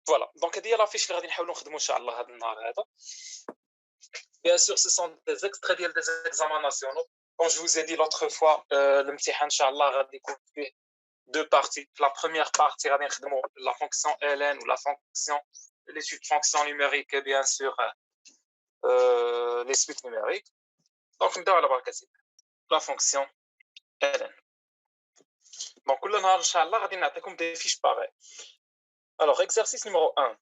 فوالا دونك هذه هي لافيش اللي غادي نحاولوا نخدموا ان شاء الله هذا النهار هذا. بيان سور سو سون دي زيكستري ديال دي زيكزامان ناسيونال. كون جو vous ai dit l'autre fois الامتحان ان شاء الله غادي يكون فيه deux parties. La première partie غادي نخدموا la fonction ln ou la fonction les suites fonctions numériques et bien sûr les suites numériques. Donc نبداو على بركة الله. La fonction ln. Donc كل نهار ان شاء الله غادي نعطيكم des fiches pareilles. Alors exercice numéro 1.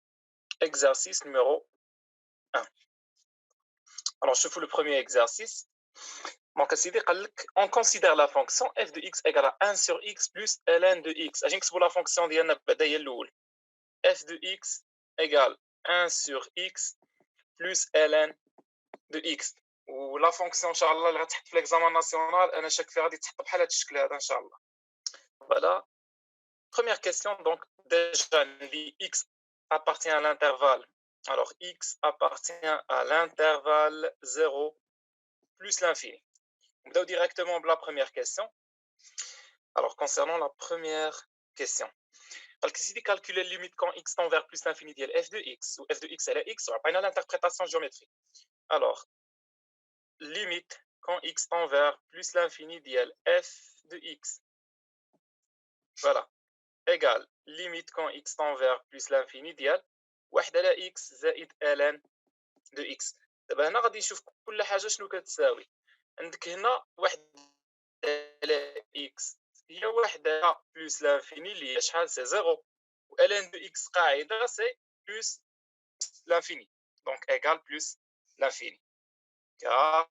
Exercice numéro 1. Alors je fais le premier exercice. Donc on considère la fonction f de x égale à 1 sur x plus ln de x. اجي نكتبوا la fonction ديالنا بعدا هي الاول. f de x égale 1 sur x plus ln de x. ولا فونكسيون ان شاء الله اللي غتحط في l'examen national انا شاك فيها غادي تحط بحال هذا الشكل هذا ان شاء الله. Voilà. Première question, donc déjà x appartient à l'intervalle. Alors x appartient à l'intervalle 0 plus l'infini. On va directement à la première question. Alors concernant la première question, si tu calcules la limite quand x tend vers plus l'infini de f de x, ou f de x elle est x, on va pas l'interprétation géométrique. Alors, limite quand x tend vers plus l'infini de f de x. Voilà. Égale limite quand x tend vers plus l'infini ديال 1 على x زائد ln de x. دابا هنا غادي نشوف كل حاجه شنو كتساوي. عندك هنا 1 على x هي 1 على بلس لانفيني اللي هي شحال سي 0 و ln de x قاعده سي بلس لانفيني دونك ايغال بلس لانفيني. car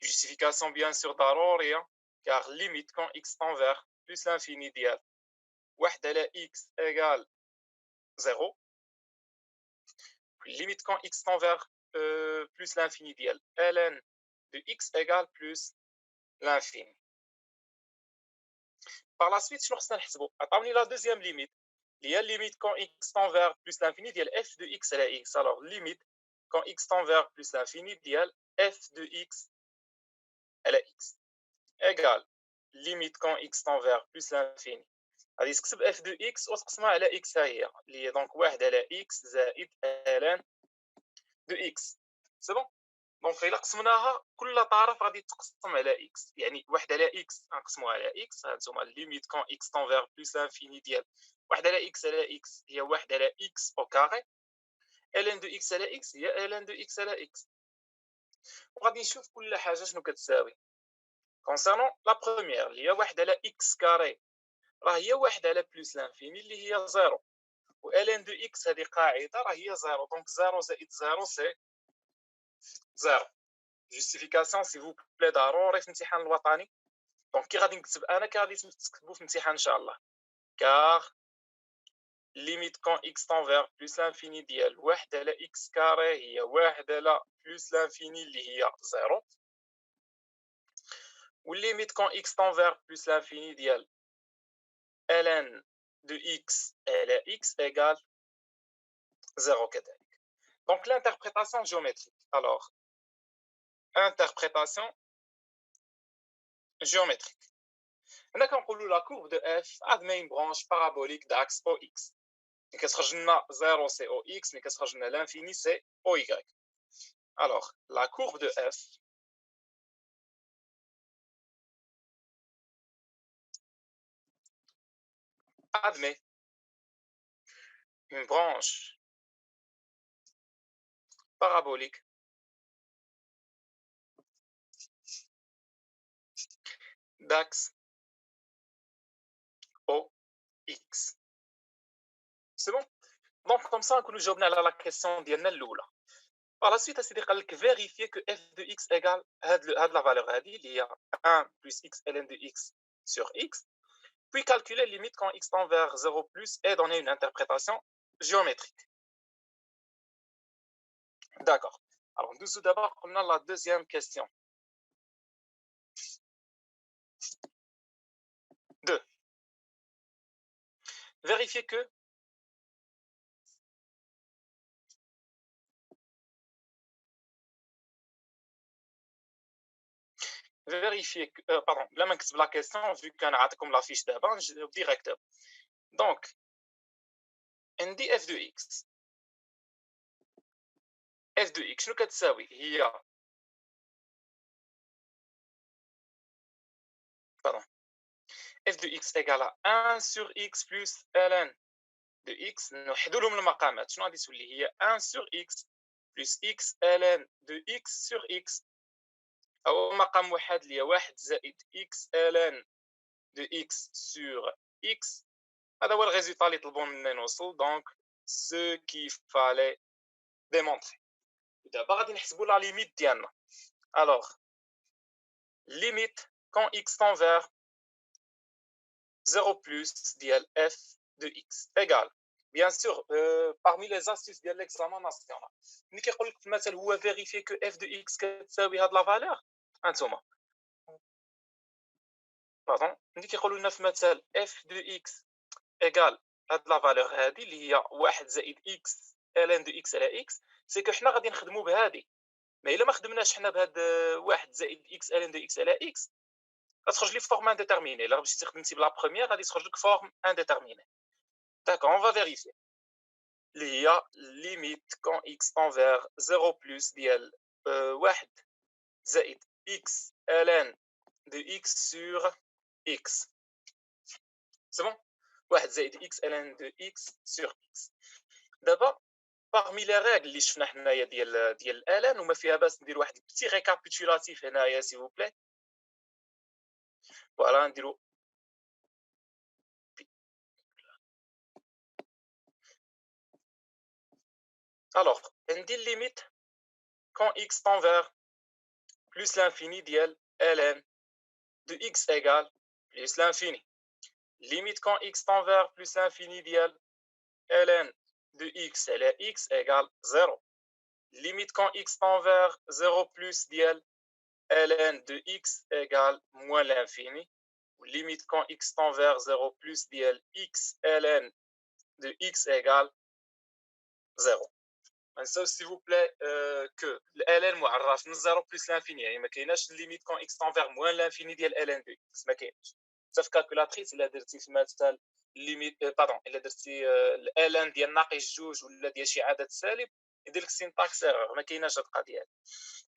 justification bien sûr ضروريه car limite quand x tend vers plus l'infini ديال 1 على x égale 0. Limite quand x tend vers plus l'infini ديال ln de x égale plus l'infini. Par la suite, شنو خصنا نحسبوا؟ عطاوني la deuxième limite اللي هي limite quand x tend vers plus l'infini ديال f de x على x. Alors limite quand x tend vers plus l'infini ديال f de x على x égale limite quand x tend vers plus l'infini. غادي تكتب f de x وتقسمها على x ها هي اللي هي دونك 1 على x زائد ln de x. سي بون. دونك الا قسمناها كل طرف غادي تقسم على x يعني 1 على x غنقسموها على x. هانتوما ليميت كون x تون فيغ بلس لانفيني ديال 1 على x على x هي 1 على x او كاري. ln دو x على x هي ln دو x على x. وغادي نشوف كل حاجه شنو كتساوي. كونسيرنون لا بروميير اللي هي 1 على x كاري راه هي 1 على بلس لانفيني اللي هي 0 و ln دو x هذه قاعده راه هي 0 دونك 0 زائد 0 سي 0. جوستيفيكاسيون سي فو بلي ضروري في الامتحان الوطني. دونك كي غادي نكتب انا كي غادي تكتبوا في الامتحان ان شاء الله. كار ليميت كون اكس تون فيغ بلس لانفيني ديال 1 على اكس كاري هي 1 على بلس لانفيني اللي هي 0 والليميت كون اكس تون فيغ بلس لانفيني ديال ln دو اكس على اكس ايغال 0 كذلك. دونك l'interprétation géométrique. Alors interprétation géométrique. هنا كنقولوا لا كورب دو اف ادمين برانش بارابوليك داكس او اكس. ملي كتخرج لنا 0 سي او اكس، ملي كتخرج لنا لانفيني سي او واي. الوغ لا كورب دو اف admet une branche parabolique d'axe OX. C'est bon. Donc comme ça نكونوا جاوبنا على la question ديالنا الاولى. Par la suite اسيدي قال لك vérifier que f de x égale هاد la valeur هذه اللي هي 1 plus x ln de x sur x, puis calculer limite quand x tend vers 0 plus et donner une interprétation géométrique. D'accord. Alors nous tout d'abord on a la deuxième question. 2. Vérifier que pardon, là ما نكتب la question vu كان عطيكم la fiche d'avant direct. Donc عندي اف دو اكس. اف دو اكس شنو كتساوي؟ هي pardon اف دو اكس ايكال 1 سور اكس بلس ln دو اكس. نوحدوا لهم المقامات. شنو غادي تولي؟ هي 1 سور اكس بلس اكس ln دو اكس سور اكس، او مقام واحد اللي هي 1 زائد اكس ln دو اكس سور اكس. هذا هو الريزولتا اللي طلبوا منا نوصل. دونك سو كي فالي ديمونطري. دابا غادي نحسبوا لا ليميت ديالنا. الوغ ليميت كون اكس تون فير 0 plus ديال f de x égal bien sûr parmi les astuces ديال l'examen national ملي كيقول لك في المثل هو vérifier que f de x كتساوي هاد لا فالور. هانتوما باردون ملي كيقولوا لنا في المثل f de x égal هاد لا فالور هادي اللي هي 1 زائد x ln de x على x، سي كو حنا غادي نخدموا بهادي. ما الا ما خدمناش حنا بهاد 1 زائد x ln de x على x غتخرج لي فورم انديتيرميني. الا مشيتي خدمتي بلا بروميير غادي تخرج لك فورم انديتيرميني. D'accord, on va vérifier. Il y a limite quand x tend vers 0 plus ديال 1 زائد x ln de x sur x. C'est bon? 1 زائد x ln de x sur x. دابا parmi les règles اللي شفنا حنايا ديال ln وما فيها باس ندير واحد بتي ريكابيتولاتيف هنايا s'il vous plaît. فوالا نديرو alors عندي limite quand x tend vers plus l'infini ديال ln de x égale plus l'infini. Limite quand x tend vers plus l'infini ديال ln de x على x égale 0. Limite quand x tend vers 0 plus ديال ln de x égale moins l'infini. Limite quand x tend vers 0 plus ديال x ln de x égale 0. نساو s'il vous plaît que ln معرف من 0 plus l'infini، يعني ما كايناش limite quand x tend vers moins l'infini ديال ln de x، ما كايناش. حتى في كالكولاتريس الا درتي في مثال ليميت باردون الا درتي الان ديال ناقص جوج ولا ديال شي عدد سالب يدير لك سينتاكس ايرور، ما كايناش هاد القضيه هادي.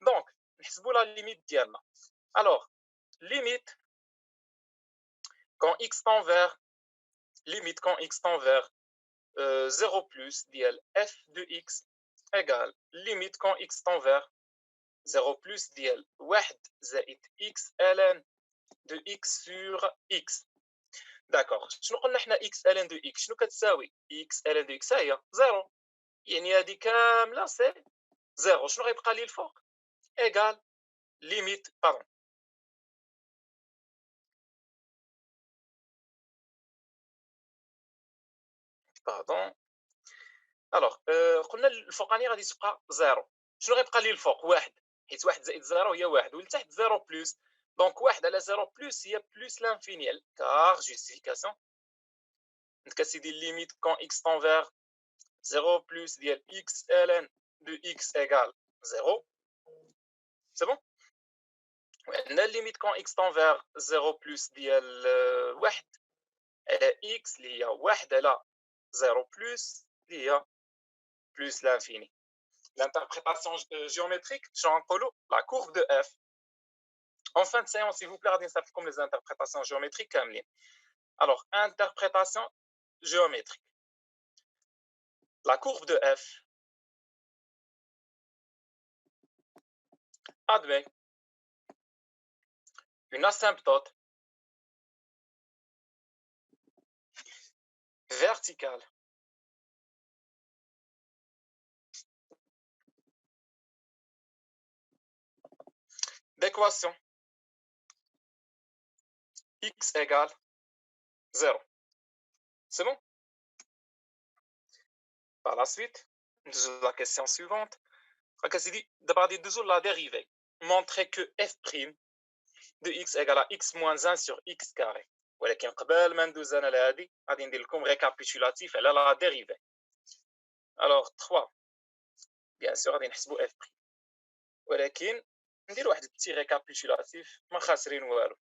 دونك نحسبوا لا ليميت ديالنا. الوغ ليميت كون اكس تون فير ليميت كون اكس تون فير 0 بلس ديال اف دو اكس ايغال ليميت كون اكس تون فير 0 بلس ديال 1 زائد اكس ln دو اكس سور اكس. داكوغ شنو قلنا حنا اكس ln دو اكس شنو كتساوي؟ اكس ln دو اكس هي 0، يعني هذه كامله سي 0. شنو غيبقى لي الفوق؟ ايغال ليميت باردون الوغ قلنا الفوقاني غادي تبقى 0. شنو غيبقى لي الفوق؟ 1، حيت 1 زائد 0 هي 1، والتحت 0 بلس. دونك 1 على 0 بلس هي بلس لانفيني. كار جوستيفيكاسيون عندك سيدي ليميت كون اكس تون فير 0 plus ديال x ln de x égale 0. C'est bon. وعندنا ليميت كون x tend vers 0 plus ديال 1 على x اللي هي 1 على 0 plus اللي هي plus l'infini. L'interprétation géométrique شنو غنقولوا؟ la courbe de f. En fin de séance s'il vous plaît غادي نصيفطكم les interprétations géométriques كاملين. Alors interprétation géométrique. La courbe de f admet une asymptote verticale d'équation x égale 0. C'est bon? Par la suite, la question suivante. D'abord, la dérivée. Montrer que f' de x égale à x moins 1 sur x carré. ولكن قبل ما ندوز انا لهادي غادي ندير لكم récapitulatif على la dérivée. Alors 3 bien sûr غادي نحسبوا f'، ولكن ندير واحد petit récapitulatif ما خاسرين والو.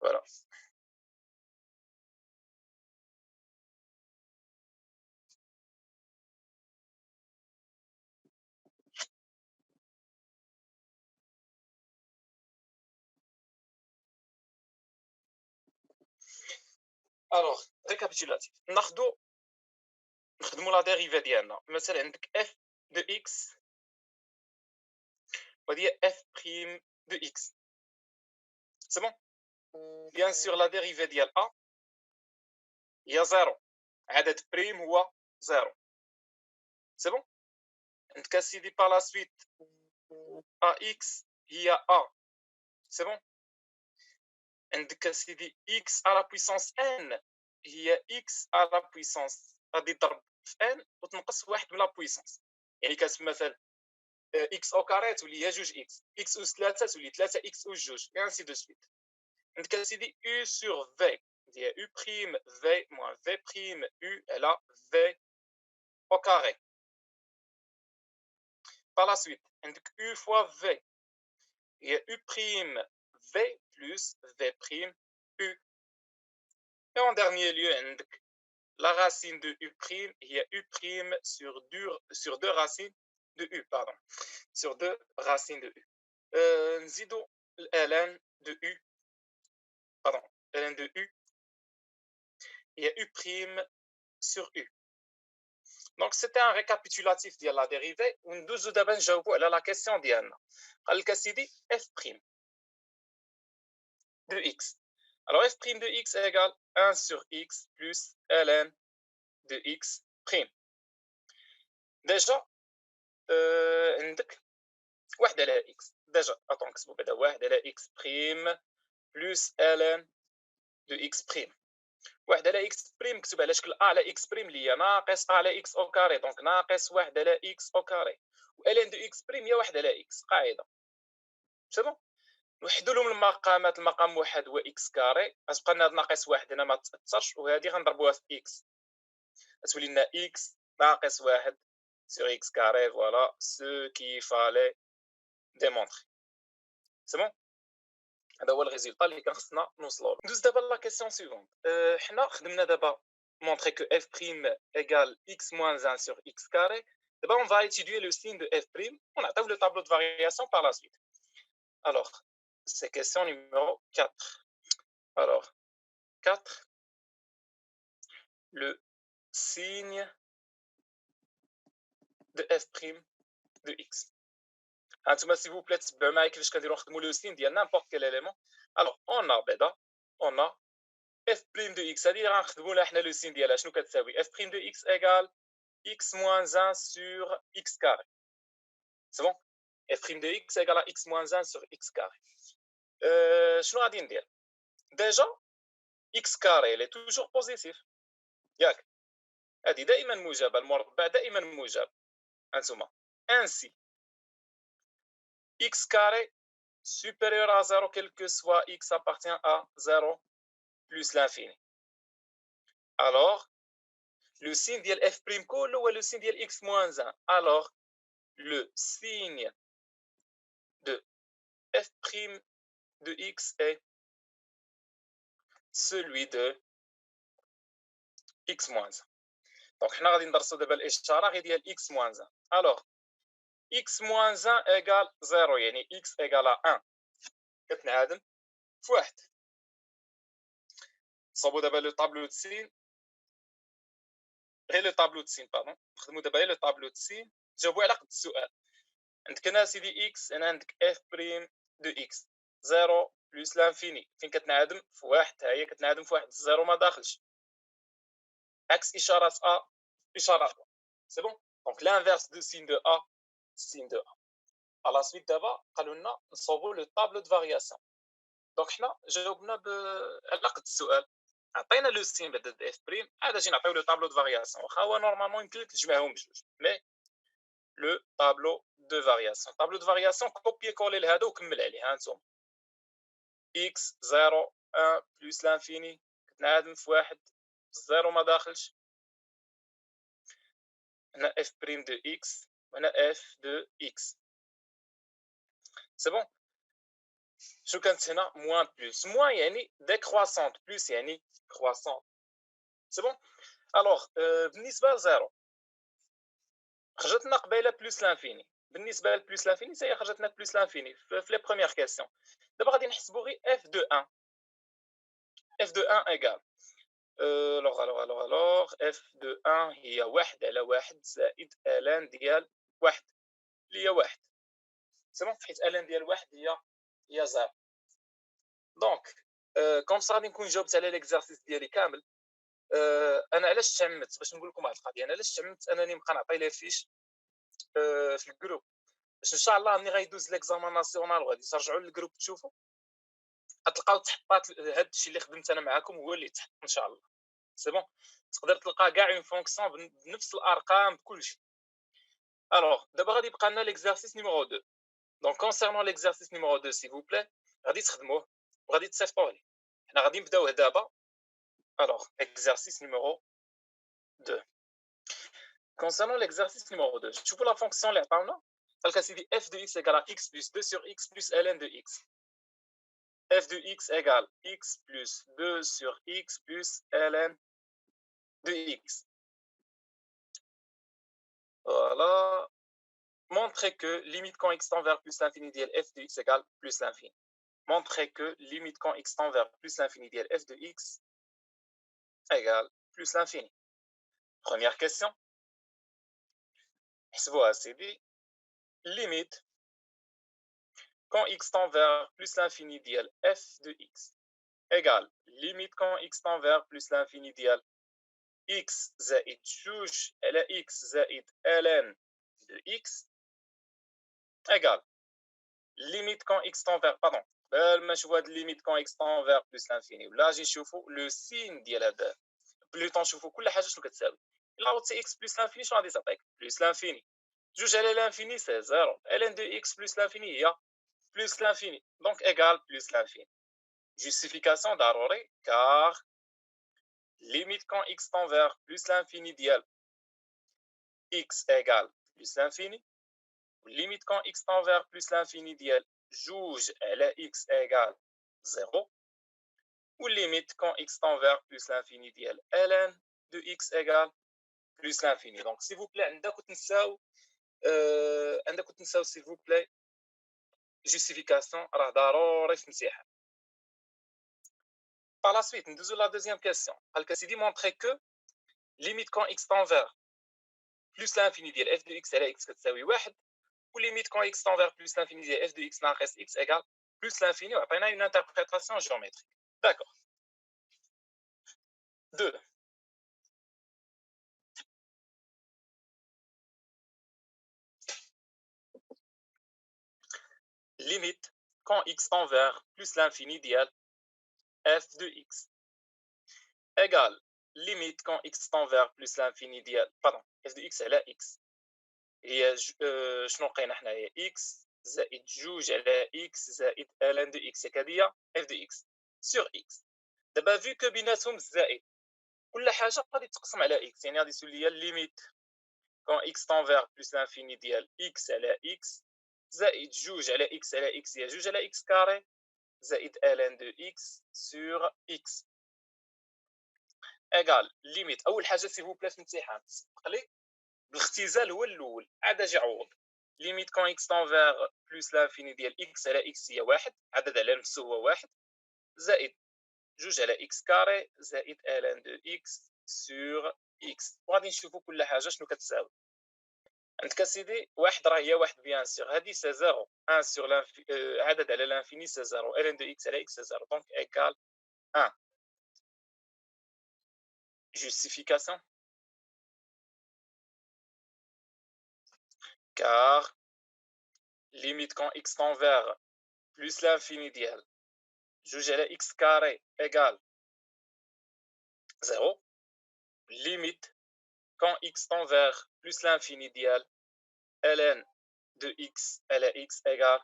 Voilà. الوغ ريكابيتولاتيف نخدموا لا ديريفي ديالنا. مثلا عندك اف دو اكس وهذه هي اف بريم دو اكس. سي بون. بيان سور لا ديريفي ديال ا هي زيرو، عدد بريم هو زيرو. سي بون. عندك اسيدي با لا سويت ا اكس هي ا. سي بون. عندك اسيدي اكس على بويسونس ان هي اكس على بويسونس غادي تضرب في ان وتنقص واحد من لا بويسونس، يعني كتسمى مثلا اكس او كاري تولي هي جوج اكس، اكس اس 3 تولي 3 اكس اس جوج، اي انسي دو سويت. عندك اسيدي او سور في هي او بريم في موان في بريم او على في او كاري. Par la suite, عندك U fois V هي U prime V plus V prime U. Et en dernier lieu, عندك la racine de U prime هي U prime sur deux racines de U, pardon, sur deux racines de U. نزيدو ln de U, pardon, ln de U هي U prime sur U. Donc c'était un récapitulatif ديال la dérivée وندوزو دابا نجاوبو على la question ديالنا. قال لك اسيدي F prime de x. Alors f' de x égale 1 sur x plus ln de x prime. Déjà, عندك واحد على x. Déjà, attends نكتبو بعدا واحد على x prime plus ln de x prime. واحد على x prime مكتوب على شكل a على x prime اللي هي ناقص a على x au carré، دونك ناقص واحد على x au carré. و ln de x prime هي واحد على x قاعدة. سي بون. نوحدوا لهم المقامات، المقام واحد هو اكس كاري، غتبقى لنا ناقص واحد هنا ما تاثرش، وهذه غنضربوها في اكس غتولي لنا اكس ناقص واحد سور اكس كاري. فوالا سو كي فالي ديمونطري. سي بون. هذا هو الريزولطا اللي كان خصنا نوصلوا له. ندوز دابا لا كيسيون سيفونت. حنا خدمنا دابا montrer que f' égale x moins 1 sur x carré. D'abord, on va étudier le signe de f'. On a le tableau de variation par la suite. Alors, c'est question numéro 4. Alors, 4. Le signe de f' de x. S'il vous plaît, le signe de n'importe quel élément. Alors, on a f' de x. C'est-à-dire le signe de f' de x égale x moins 1 sur x carré. C'est bon? f' de x égale à x moins 1 sur x carré. Je vais dire. Déjà, x carré il est toujours positif. ياك هذه دائما موجبه، المربع دائما موجب. انتما ainsi x carré supérieur à 0 quel que soit x appartient à 0 plus l'infini. Alors le signe ديال f' كله هو le signe ديال x moins 1. alors le signe de f' de x est celui de x moins 1. Donc حنا غادي ندرسوا دابا الاشاره غير ديال x moins 1. alors x moins 1 égale 0 يعني x égale à 1 كتنعدم في واحد. صوبوا دابا لو طابلو د سين، غير لو طابلو د سين باردون، نخدموا دابا غير لو طابلو د سين، جاوبوا على قد السؤال. عندك هنا سيدي اكس، هنا عندك اف بريم دو اكس 0 بلس لانفيني، فين كتنعدم في واحد، ها هي كتنعدم في واحد، الزيرو ما داخلش، عكس اشاره ا اشاره ا. سي بون. دونك لانفيرس دو سين دو ا سين دو ا. على سويت دابا قالوا لنا نصوبوا لو طابلو د فارياسيون. دونك حنا جاوبنا على قد السؤال، عطينا لو سين بعد د اف بريم، عاد اجي نعطيو لو طابلو د فارياسيون، واخا هو نورمالمون يمكن لك تجمعهم بجوج، مي لو طابلو دو فارياسيون. طابلو دو فارياسيون كوبي كولي لهذا وكمل عليه. ها انتم اكس 0 1 بلس لانفيني كتنعدم في واحد، الزيرو ما داخلش، هنا اف بريم دو اكس وهنا اف دو اكس. سي بون. شو كانت هنا موان بلس، موان يعني ديكرواسونت، بلس يعني كرواسونت. سي بون. الوغ بالنسبه لزيرو خرجتنا قبيله بلس لانفيني، بالنسبه لبلس لانفيني حتى هي خرجتنا بلس لانفيني في لي بروميير كيسيون. دابا غادي نحسبوا غير اف دو 1. اف دو 1 ايكال alors, f de 1 هي 1 على 1 زائد ln ديال 1 اللي هي 1. سي بون، حيت ln ديال 1 هي 0. دونك كوم سا غادي نكون جاوبت على ليكزارسيس ديالي كامل. انا علاش تعمدت باش نقول لكم واحد القضيه، انا علاش تعمدت انني نبقى نعطي لي فيش في الجروب، باش ان شاء الله ملي غيدوز ليكزامان ناسيونال وغادي ترجعوا للجروب تشوفوا غتلقاو تحطات هذا الشيء اللي خدمت انا معاكم هو اللي تحط ان شاء الله. سي بون، تقدر تلقى كاع اون فونكسيون بنفس الارقام بكل شيء. الوغ دابا غادي يبقى لنا ليكزارسيس نيميرو 2. دونك كونسيرنون ليكزارسيس نيميرو 2 سي فو بلاي غادي تخدموه وغادي تصيفطوه لي. حنا غادي نبداوه دابا. الوغ exercice numéro 2. Concernant l'exercice numéro 2, je vous la fonction اللي عطاونا قالك سيدي f de x égale à x plus 2 sur x plus ln de x. f de x égale x plus 2 sur x plus ln de x. Voilà. Montrer que limite quand x tend vers plus l'infini ديال f de x égale plus l'infini. Montrer que limite quand x tend vers plus l'infini ديال f de x égale plus l'infini. Première question. حسبوها سيدي. Limite quand x tend vers plus l'infini ديال f de x égale limite quand x tend vers plus l'infini ديال x زائد جوج على x زائد ln de x égale limite quand x tend vers pardon قبل ما نشوفوا هاد limite quand x tend vers plus l'infini ولا اجي نشوفوا لو سين ديال هذا بلوطون نشوفوا كل حاجه شنو كتساوي. الا عوضتي x plus l'infini شنو غادي تعطيك plus l'infini جوج على l'infini سي 0 ln de x plus l'infini هي plus l'infini, donc égale plus l'infini. Justification d'Aroré, car limite quand x tend vers plus l'infini dial x égale plus l'infini, limite quand x tend vers plus l'infini dial juge la x égale 0, ou limite quand x tend vers plus l'infini dial ln de x égale plus l'infini. Donc s'il vous plaît, s'il vous plaît, justification راه ضروري في مسيحة. Par la suite, nous avons la deuxième question. Elle montrer que limite quand x tend vers plus l'infini de f de x على x كتساوي 1 ou limite quand x tend vers plus l'infini de f de x ناقص x égale plus l'infini وعطينا une interprétation géométrique. D'accord. 2. Limite quand x tend vers plus l'infini de f de x égale limite quand x tend vers plus l'infini de pardon f de x على x هي شنو لقينا حنايا x زائد جوج على x زائد ln de x هي f de x sur x. دابا في كو بيناتهم الزائد كل حاجه غادي تقسم على x يعني غادي تولي ليا ليميت كون x tend vers plus l'infini ديال x على x زائد جوج على x على x هي جوج على x كاري زائد ln de x sur x ايغال ليميت. اول حاجه سي فو بلا في الامتحان سبق لي بالاختزال هو الاول عاد اجي عوض ليميت كون x tend vers plus l'infini ديال x على x هي واحد عدد على نفسه هو واحد زائد جوج على x كاري زائد ln de x sur x. وغادي نشوفوا كل حاجه شنو كتساوي. عندك اسيدي واحد راه هي واحد بيان سيغ هادي سي 0 1 sur عدد على لانفيني سي 0 ln de x على x سي 0 دونك ايكال 1. Justification car limite quand x tend vers plus l'infini ديال جوج على x كاري égale 0 limite quand x tend vers plus l'infini ديال ln de x على x égale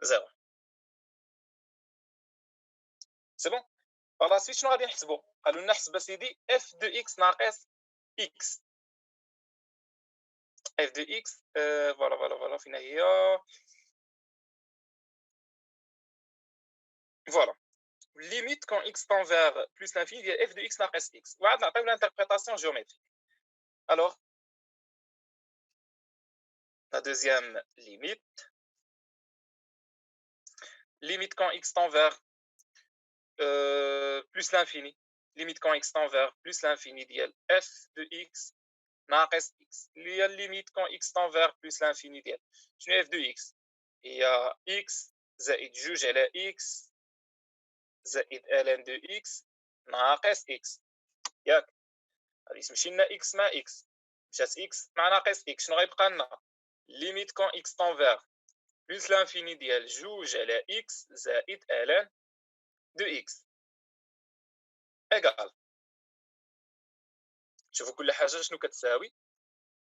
0. سي بون. par la suite شنو غادي نحسبوا؟ قالوا لنا حسب سيدي f de x ناقص x f de x فوالا فين هي فوالا limite quand x tend vers plus l'infini ديال f de x ناقص x وعاد نعطيو l'interprétation géométrique. Alors la deuxième limite quand x tend vers plus l'infini limite quand x tend vers plus l'infini ديال f de x ناقص x اللي هي limite quand x tend vers plus l'infini ديال شنو هي f de x هي x زائد جوج على x زائد ln de x ناقص x ياك غادي تمشي لنا x مع x مشات x مع ناقص x شنو غيبقى لنا limite quand x tend vers plus l'infini ديال جوج على x زائد ln de x égal شوفوا كل حاجه شنو كتساوي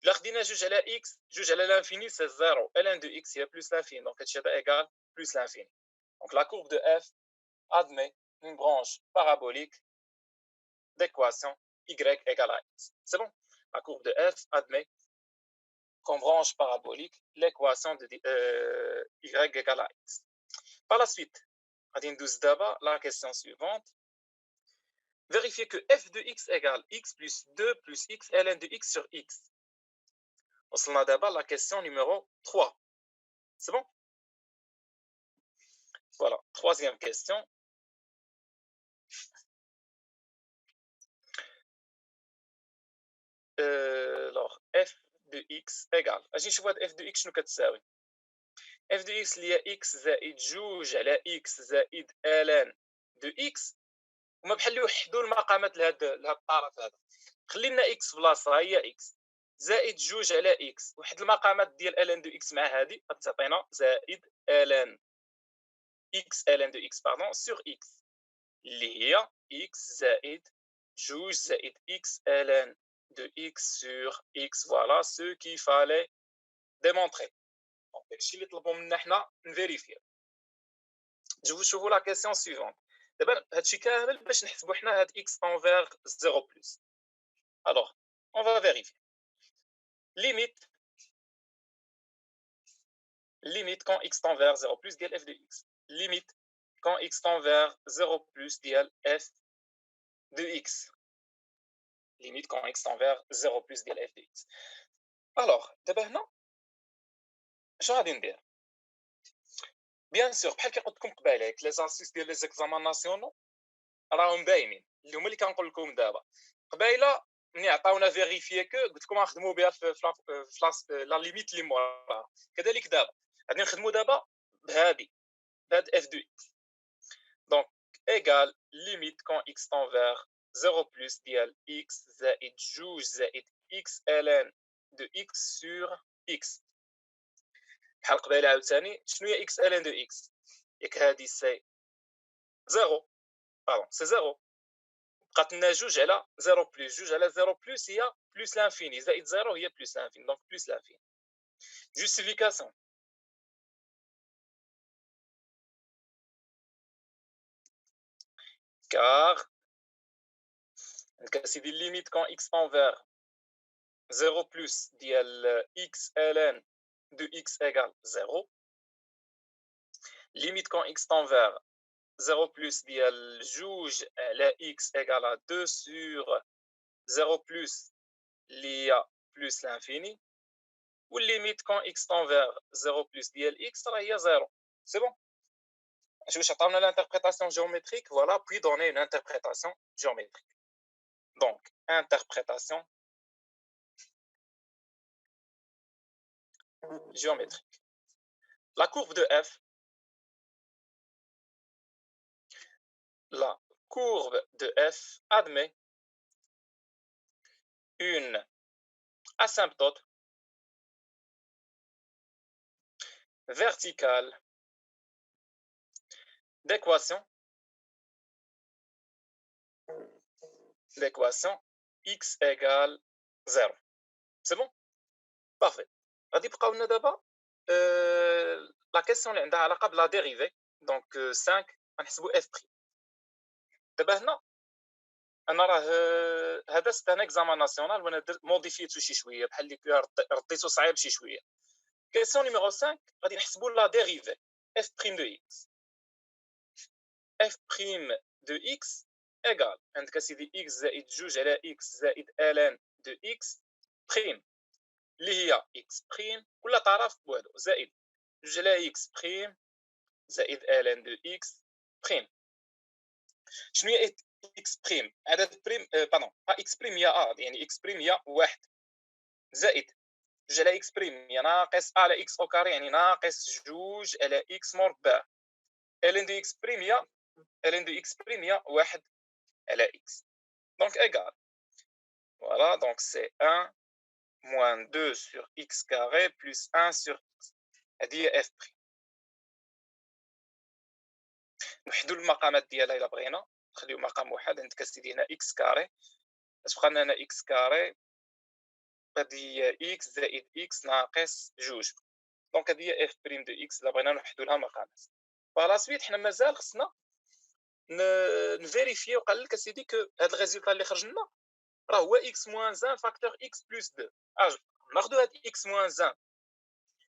الا خدينا جوج على x جوج على l'infini c'est 0 ln de x هي plus l'infini donc هادشي هذا égal plus l'infini donc la courbe de f admet une branche parabolique d'équation y égale à x. C'est bon. La courbe de f admet comme branche parabolique l'équation de y égale à x. Par la suite, on va d'abord la question suivante. Vérifier que f de x égale x plus 2 plus x ln de x sur x. On a d'abord la question numéro 3. C'est bon. Voilà, troisième question. Alors, f de x égale. اجي نشوف هاد f de x شنو كتساوي. f de x اللي هي x زائد جوج على x زائد ln de x هما بحال اللي وحدوا المقامات لهاد الطرف هذا. خلي لنا x بلاصه هي x زائد جوج على x وحد المقامات ديال ln de x مع هادي غتعطينا زائد ln x ln de x pardon sur x اللي هي x زائد جوج زائد x ln de x sur x. Voilà ce qu'il fallait démontrer. داكشي اللي طلبوا منا حنا نفيريفيو. شوفوا لا كيسيون سويفونت. دابا هادشي كامل باش نحسبوا حنا هاد x envers 0 plus. Alors, on va vérifier. Limite quand x tend vers 0 plus ديال f de x. Limite quand x tend vers 0 plus ديال f de x. Limite quand x tend vers 0 plus ديال f de x. Alors, دابا هنا اش غادي ندير؟ بيان سور بحال كي قلت لكم قبيله لي زاسيس ديال لي زيكزامان ناسيونال راهم باينين اللي هما اللي كنقول لكم دابا قبيله ملي عطاونا فيريفيي كو قلت لكم غنخدموا بها في لا ليميت اللي موراها كذلك دابا غادي نخدموا دابا بهذه بهاد اف دو اكس دونك ايغال ليميت كون اكس تون فيغ 0 بلس ديال اكس زائد جوج زائد اكس ln دو اكس سور اكس بحال قبيله عاوتاني شنو هي اكس ln دو اكس ياك هادي سي 0 pardon c'est 0 بقات لنا جوج على 0 بلس جوج على 0 بلس هي بلس لانفيني زائد 0 هي بلس لانفيني دونك بلس لانفيني justification car كنسيدي ليميت كون x envers 0 plus ديال x ln de x égale 0 limite quand x tend vers 0 plus ديال جوج على x égale à 2 sur 0 plus اللي هي plus l'infini ou limite quand x tend vers 0 plus ديال x راه هي 0 c'est bon. Je vais attendre l'interprétation géométrique, voilà, puis donner une interprétation géométrique. Donc, interprétation géométrique. La courbe de f, admet une asymptote verticale d'équation x égale 0. C'est bon? Parfait. غادي يبقاو لنا دابا لا كيسيون اللي عندها علاقه بلا ديريفي دونك 5 غنحسبوا اف بري. دابا هنا انا راه هذا سي ان اكزامان ناسيونال وانا موديفيتو شي شويه بحال اللي رديتو صعيب شي شويه. كيسيون نيميرو 5 غادي نحسبوا لا ديريفي اف بريم دو اكس. اف بريم دو اكس ايغال عندك اسيدي اكس زائد جوج على اكس زائد الان دو اكس بريم اللي هي اكس بريم كل طرف بوحدو زائد جوج على اكس بريم زائد ln دو اكس بريم. شنو هي اكس بريم؟ عدد بريم باردون اكس بريم هي يعني اكس بريم هي واحد زائد جوج على اكس بريم هي ناقص على اكس او كاري، يعني ناقص جوج على اكس مربع. ال ان دو اكس بريم هي واحد على اكس. دونك ايغال فوالا، دونك سي 1 moins 2 sur x carré plus 1 sur x. هذه هي اف بريم. نوحدوا المقامات ديالها الا بغينا، نخليو مقام واحد. عندك اسيدي هنا اكس كاري، اش بقى لنا هنا اكس كاري، هذه هي اكس زائد اكس ناقص جوج. دونك هذه هي اف بريم دو اكس الا بغينا نوحدوا لها مقامات. فلا سويت حنا مازال خصنا نفيريفيو. قال لك اسيدي كو هذا الريزولتا اللي خرج لنا راه هو اكس موان 1 فاكتور اكس بلس 2. ناخذوا هاد اكس موان 1،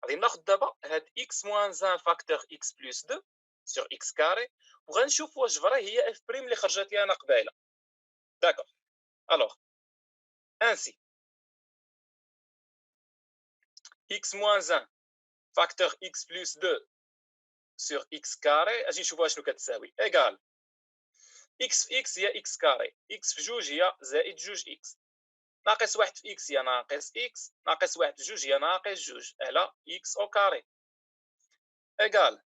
غادي ناخذ دابا هاد اكس موان 1 فاكتور اكس بلس 2 سور اكس كاري، وغنشوف واش فري هي اف بريم اللي خرجت لي انا قبيله. داكور. الوغ انسي x moins 1 facteur x plus 2 sur x carré اجي نشوفوها شنو كتساوي ايغال x في x هي x كاري، x في جوج هي زائد جوج x، ناقص واحد في x هي ناقص x، ناقص واحد في جوج هي ناقص جوج على x او كاري ايغال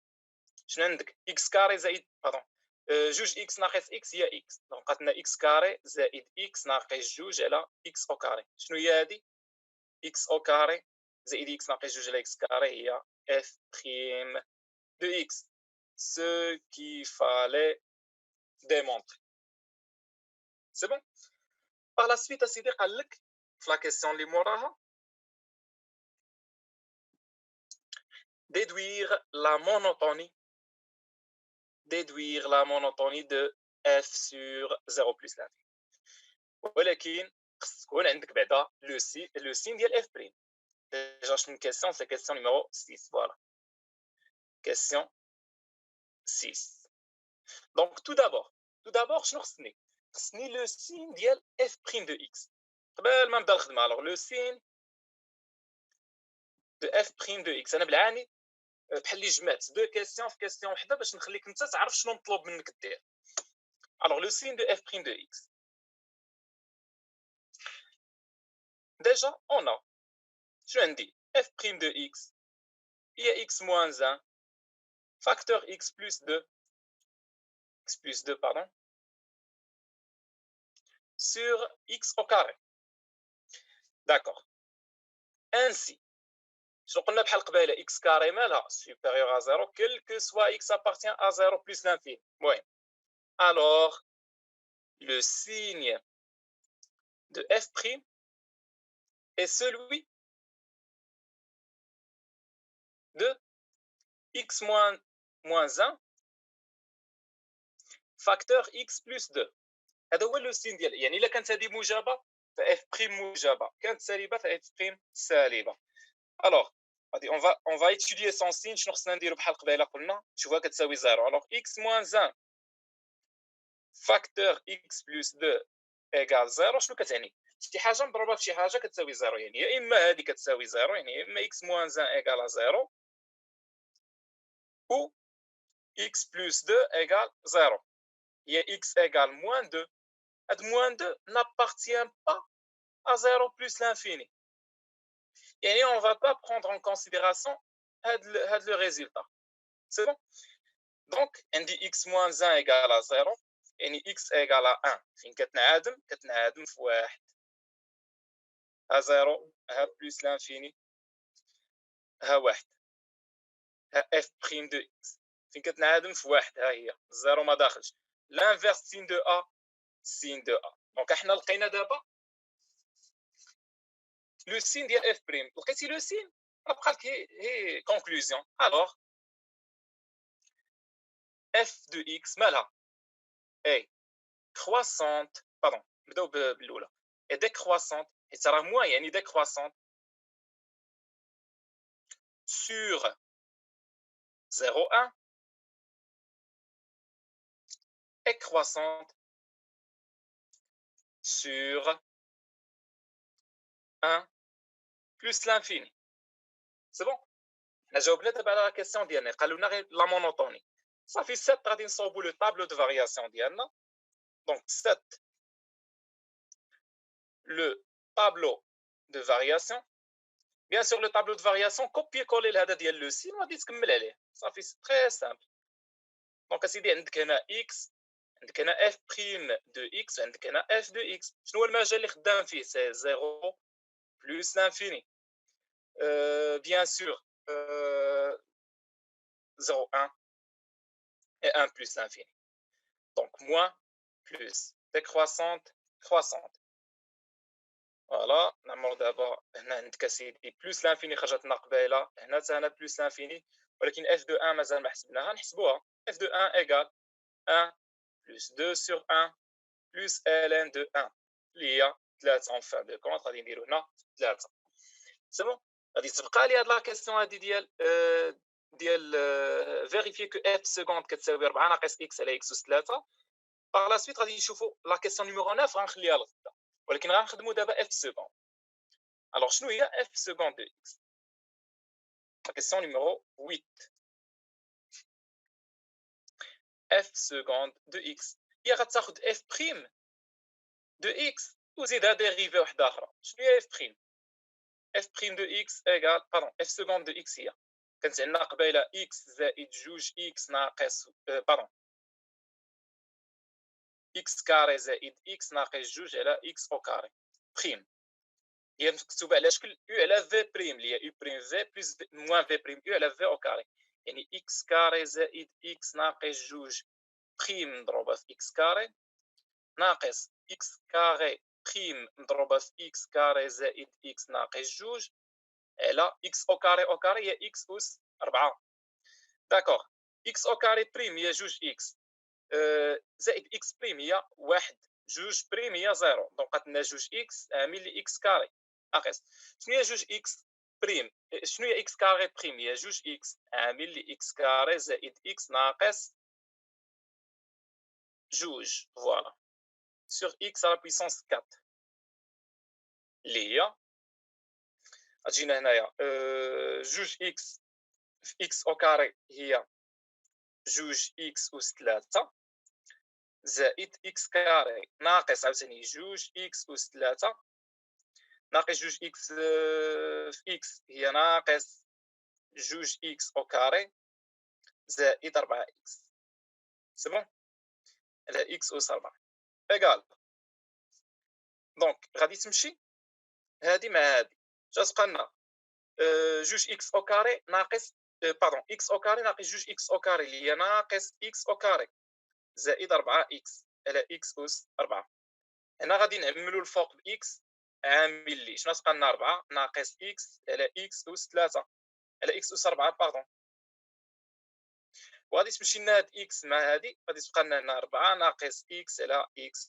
شنو عندك x كاري زائد باردون جوج x ناقص x هي x، دونك بقات لنا x كاري زائد x ناقص جوج على x او كاري. شنو هي هادي x او كاري زائد x ناقص جوج على x كاري هي f prime de x, ce qu'il fallait démontrer. C'est bon. Par la suite, أسيدي قال لك في la question اللي موراها déduire la monotonie de f sur 0 plus l'infini. ولكن خص تكون عندك بعدا لو سين ديال f بريم. ديجا شنو كيسيون؟ سي كيسيون نيميرو 6. فوالا كيسيون 6. دونك tout d'abord شنو خصني لو سين ديال f بريم دو x قبل ما نبدا الخدمه. الوغ لو سين دو f بريم دو x انا بالعاني بحال اللي جمعت دو كيسيون في كيسيون وحده باش نخليك انت تعرف شنو مطلوب منك دير. الوغ لو سين دو f بريم دو x ديجا اون شنو عندي f بريم دو x هي x moins 1 facteur x plus 2 pardon sur x au carré. D'accord. Ainsi شنو قلنا بحال قبيله x carré مالها supérieur à 0 quel que soit x appartient à 0 plus l'infini. المهم alors le signe de f' est celui de x moins 1 facteur x plus 2. هذا هو لو سين ديال، يعني الا كانت هذه موجبه فاف بريم موجبه، كانت سالبه فاف بريم سالبه. الوغ غادي اون فا étudier son signe. شنو خصنا نديرو بحال قبيله قلنا نشوفها كتساوي 0. الوغ x moins 1 facteur x plus 2 égale 0. شنو كتعني؟ شي حاجه مضروبه في شي حاجه كتساوي 0، يعني يا اما هذه كتساوي 0 يعني يا اما x moins 1 égale 0 ou x plus 2 égale 0. هي x égale moins 2. هاد moins 2 n'appartient pas à 0 plus l'infini. يعني on va pas prendre en considération هاد le résultat. C'est bon. Donc عندي x moins 1 égale à 0 يعني x égale à 1 فين كتنعدم في واحد. ها 0 ها plus l'infini ها واحد. ها f prime de x فين كتنعدم في واحد ها هي الزيرو ما داخلش. l'inverse signe de a signe de a. دونك احنا لقينا دابا لو سين ديال اف بريم. لقيتي لو سين راه بقى لك هي كونكلوزيون. الوغ اف دو اكس مالها اي كرواسونت باردون نبداو بالاولى اي ديكرواسونت حيت راه موان يعني ديكرواسونت سور 0,1 et croissante sur 1 plus l'infini. C'est bon. حنا جاوبنا دابا على لا كيسيون ديالنا قالوا لنا غير لا مونوتوني. صافي 7 غادي نصوبوا لو طابلو دو فارياسيون ديالنا. دونك 7 le tableau de variation. Bien sûr, le tableau de variation, copier-coller لهذا ديال لو سين وغادي تكمل عليه. صافي تري سامبل. دونك اسيدي عندك هنا x، عندك هنا f prime de x، عندك هنا f de x. شنو هو المجال اللي خدام فيه؟ سي 0 plus l'infini. Bien sûr, 0, 1 et 1 plus l'infini. Donc moins plus décroissante, croissante. فوالا نعمرو دابا هنا عندك اسيدي بلوس لانفيني خرجت لنا قبيله، هنا حتى هنا بلوس لانفيني، ولكن اف دو 1 مازال ما حسبناها، نحسبوها. اف دو 1 ايكال 1 بلوس 2 سور 1 بلوس ln دو 1 اللي هي 3 اون فان دو كونت. غادي نديرو هنا 3. سي بون. غادي تبقى لي هاد لا كيسيون هادي ديال فيريفي كو اف سكوند كتساوي 4 ناقص اكس على اكس اس 3. باغ لا سويت غادي نشوفو لا كيسيون نيميرو 9 غنخليها لغدا، ولكن غنخدمو دابا اف سكوند. Alors, شنو هي f seconde de x? La question numéro 8. f seconde de x هي غتاخد f prime de x وزيدها ديريفي وحده اخرى. شنو هي f prime؟ f prime de x égale pardon f seconde de x هي كانت عندنا قبيله x زائد جوج x ناقص pardon x كاري زائد x ناقص جوج على x او كاري prime. هي مكتوبه على شكل u على v بريم اللي هي u بريم v بلس موان v بريم u على v او كاري، يعني x كاري زائد x ناقص جوج بريم مضروبه في x كاري ناقص x كاري بريم مضروبه في x كاري زائد x ناقص جوج على x او كاري هي x أس 4. داكوغ. x او كاري بريم هي جوج x زائد x بريم هي واحد، جوج بريم هي 0. دونك عندنا جوج x عامل لي x كاري ناقص شنو هي جوج اكس بريم، شنو هي اكس كاري بريم؟ هي جوج اكس عامل لي اكس كاري زائد اكس ناقص جوج فوالا سور اكس على بويسونس 4 اللي هي غتجينا هنايا جوج اكس في اكس او كاري هي جوج اكس أس 3 زائد اكس كاري ناقص عاوتاني جوج اكس أس 3 ناقص جوج اكس في اكس هي ناقص جوج اكس او كاري زائد 4 اكس. سي بون على اكس أس 4 ايكال. دونك غادي تمشي هادي مع هادي، اش تبقى لنا جوج اكس او كاري ناقص باردون اكس او كاري ناقص جوج اكس او كاري اللي هي ناقص اكس او كاري زائد 4 اكس على اكس أس 4. هنا غادي نعملو الفوق باكس عامل لي شنو تبقى لنا 4 ناقص اكس على اكس أس 3 على اكس أس 4 باردون. وغادي تمشي لنا هاد اكس مع هادي غادي تبقى لنا هنا 4 ناقص اكس على اكس